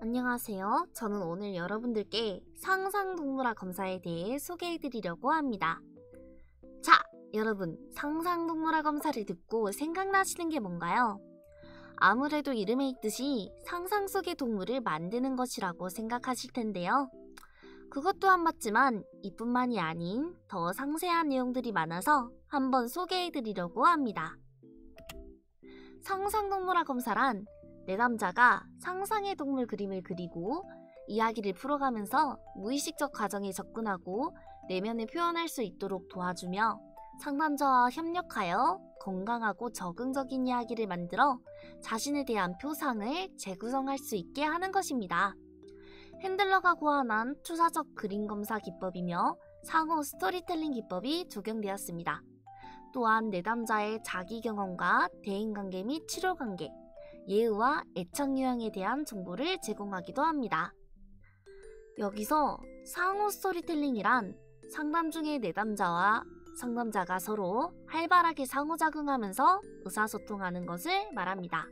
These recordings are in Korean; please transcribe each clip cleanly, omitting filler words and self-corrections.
안녕하세요. 저는 오늘 여러분들께 상상동물학 검사에 대해 소개해드리려고 합니다. 자, 여러분, 상상동물학 검사를 듣고 생각나시는 게 뭔가요? 아무래도 이름에 있듯이 상상 속의 동물을 만드는 것이라고 생각하실 텐데요. 그것 또한 맞지만 이뿐만이 아닌 더 상세한 내용들이 많아서 한번 소개해드리려고 합니다. 상상동물학 검사란 내담자가 상상의 동물 그림을 그리고 이야기를 풀어가면서 무의식적 과정에 접근하고 내면에 표현할 수 있도록 도와주며 상담자와 협력하여 건강하고 적응적인 이야기를 만들어 자신에 대한 표상을 재구성할 수 있게 하는 것입니다. 핸들러가 고안한 투사적 그림 검사 기법이며 상호 스토리텔링 기법이 적용되었습니다. 또한 내담자의 자기 경험과 대인관계 및 치료관계, 예의와 애착 유형에 대한 정보를 제공하기도 합니다. 여기서 상호 스토리텔링이란 상담 중에 내담자와 상담자가 서로 활발하게 상호작용하면서 의사소통하는 것을 말합니다.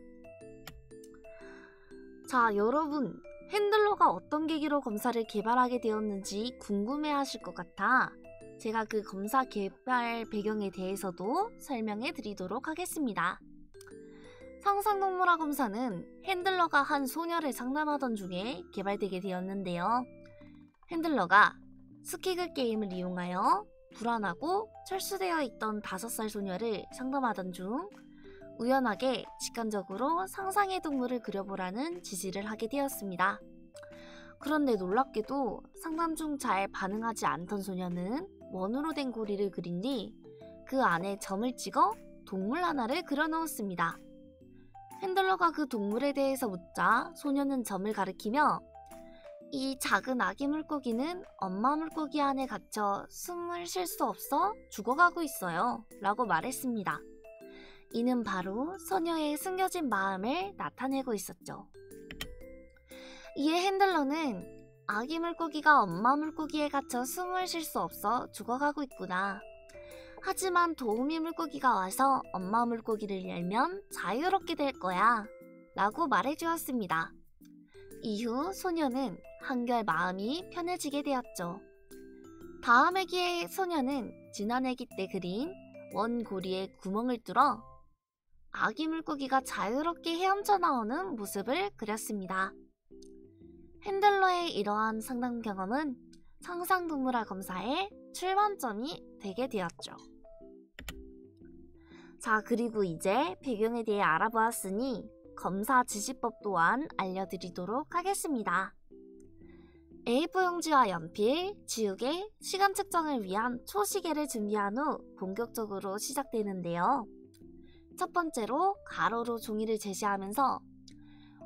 자, 여러분, 핸들러가 어떤 계기로 검사를 개발하게 되었는지 궁금해하실 것 같아 제가 그 검사 개발 배경에 대해서도 설명해 드리도록 하겠습니다. 상상동물학 검사는 핸들러가 한 소녀를 상담하던 중에 개발되게 되었는데요. 핸들러가 스키글 게임을 이용하여 불안하고 철수되어 있던 5살 소녀를 상담하던 중 우연하게 직관적으로 상상의 동물을 그려보라는 지시를 하게 되었습니다. 그런데 놀랍게도 상담 중 잘 반응하지 않던 소녀는 원으로 된 고리를 그린 뒤 그 안에 점을 찍어 동물 하나를 그려 넣었습니다. 핸들러가 그 동물에 대해서 묻자 소녀는 점을 가리키며 이 작은 아기 물고기는 엄마 물고기 안에 갇혀 숨을 쉴 수 없어 죽어가고 있어요 라고 말했습니다. 이는 바로 소녀의 숨겨진 마음을 나타내고 있었죠. 이에 핸들러는 아기 물고기가 엄마 물고기에 갇혀 숨을 쉴 수 없어 죽어가고 있구나. 하지만 도우미 물고기가 와서 엄마 물고기를 열면 자유롭게 될 거야 라고 말해주었습니다. 이후 소녀는 한결 마음이 편해지게 되었죠. 다음 애기의 소녀는 지난 애기 때 그린 원고리에 구멍을 뚫어 아기 물고기가 자유롭게 헤엄쳐 나오는 모습을 그렸습니다. 핸들러의 이러한 상담 경험은 상상동물학 검사의 출발점이 되게 되었죠. 자, 그리고 이제 배경에 대해 알아보았으니 검사 지시법 또한 알려드리도록 하겠습니다. A4 용지와 연필, 지우개, 시간 측정을 위한 초시계를 준비한 후 본격적으로 시작되는데요. 첫 번째로 가로로 종이를 제시하면서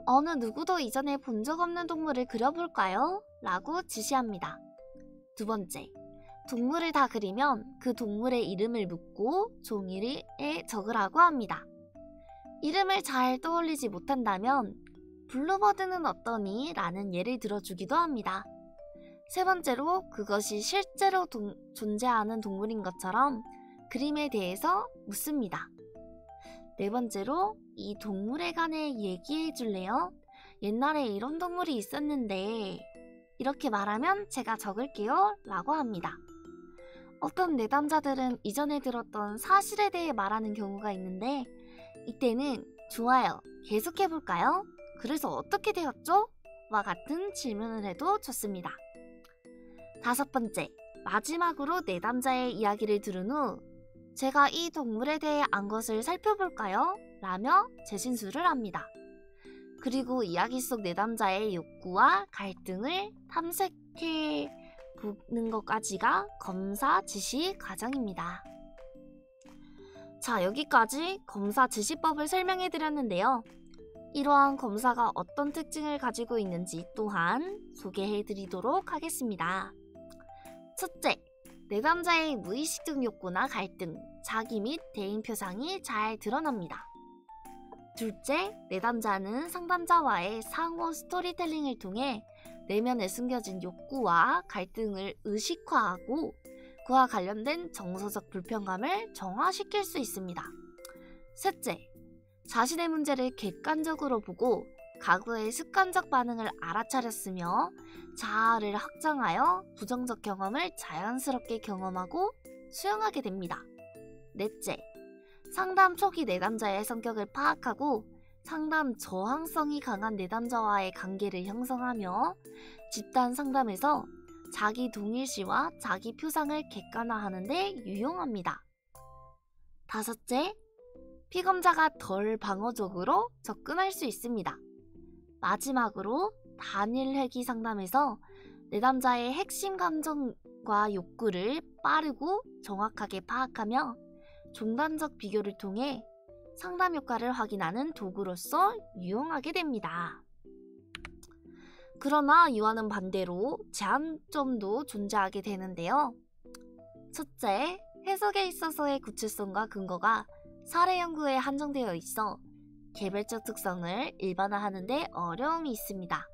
어느 누구도 이전에 본 적 없는 동물을 그려볼까요? 라고 지시합니다. 두 번째, 동물을 다 그리면 그 동물의 이름을 묻고 종이에 적으라고 합니다. 이름을 잘 떠올리지 못한다면 블루버드는 어떠니? 라는 예를 들어주기도 합니다. 세 번째로 그것이 실제로 존재하는 동물인 것처럼 그림에 대해서 묻습니다. 네 번째로 이 동물에 관해 얘기해 줄래요? 옛날에 이런 동물이 있었는데 이렇게 말하면 제가 적을게요 라고 합니다. 어떤 내담자들은 이전에 들었던 사실에 대해 말하는 경우가 있는데 이때는 좋아요, 계속해볼까요? 그래서 어떻게 되었죠? 와 같은 질문을 해도 좋습니다. 다섯 번째, 마지막으로 내담자의 이야기를 들은 후 제가 이 동물에 대해 안 것을 살펴볼까요? 라며 재진술을 합니다. 그리고 이야기 속 내담자의 욕구와 갈등을 탐색해 보는 것까지가 검사 지시 과정입니다. 자, 여기까지 검사 지시법을 설명해 드렸는데요. 이러한 검사가 어떤 특징을 가지고 있는지 또한 소개해 드리도록 하겠습니다. 첫째, 내담자의 무의식적 욕구나 갈등, 자기 및 대인 표상이 잘 드러납니다. 둘째, 내담자는 상담자와의 상호 스토리텔링을 통해 내면에 숨겨진 욕구와 갈등을 의식화하고 그와 관련된 정서적 불편감을 정화시킬 수 있습니다. 셋째, 자신의 문제를 객관적으로 보고 가구의 습관적 반응을 알아차렸으며 자아를 확장하여 부정적 경험을 자연스럽게 경험하고 수용하게 됩니다. 넷째, 상담 초기 내담자의 성격을 파악하고 상담 저항성이 강한 내담자와의 관계를 형성하며 집단 상담에서 자기 동일시와 자기 표상을 객관화하는 데 유용합니다. 다섯째, 피검자가 덜 방어적으로 접근할 수 있습니다. 마지막으로 단일 회귀 상담에서 내담자의 핵심 감정과 욕구를 빠르고 정확하게 파악하며 종단적 비교를 통해 상담 효과를 확인하는 도구로서 유용하게 됩니다. 그러나 이와는 반대로 제한점도 존재하게 되는데요. 첫째, 해석에 있어서의 구체성과 근거가 사례 연구에 한정되어 있어 개별적 특성을 일반화하는 데 어려움이 있습니다.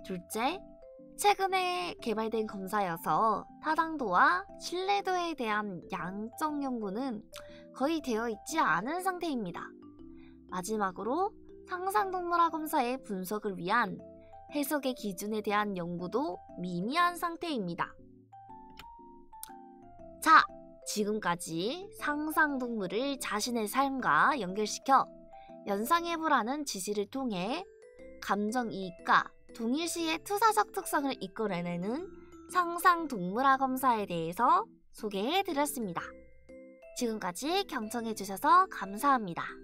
둘째, 최근에 개발된 검사여서 타당도와 신뢰도에 대한 양적 연구는 거의 되어 있지 않은 상태입니다. 마지막으로 상상동물학 검사의 분석을 위한 해석의 기준에 대한 연구도 미미한 상태입니다. 자, 지금까지 상상동물을 자신의 삶과 연결시켜 연상해보라는 지시를 통해 감정이입과 동일시의 투사적 특성을 이끌어내는 상상동물학 검사에 대해서 소개해드렸습니다. 지금까지 경청해주셔서 감사합니다.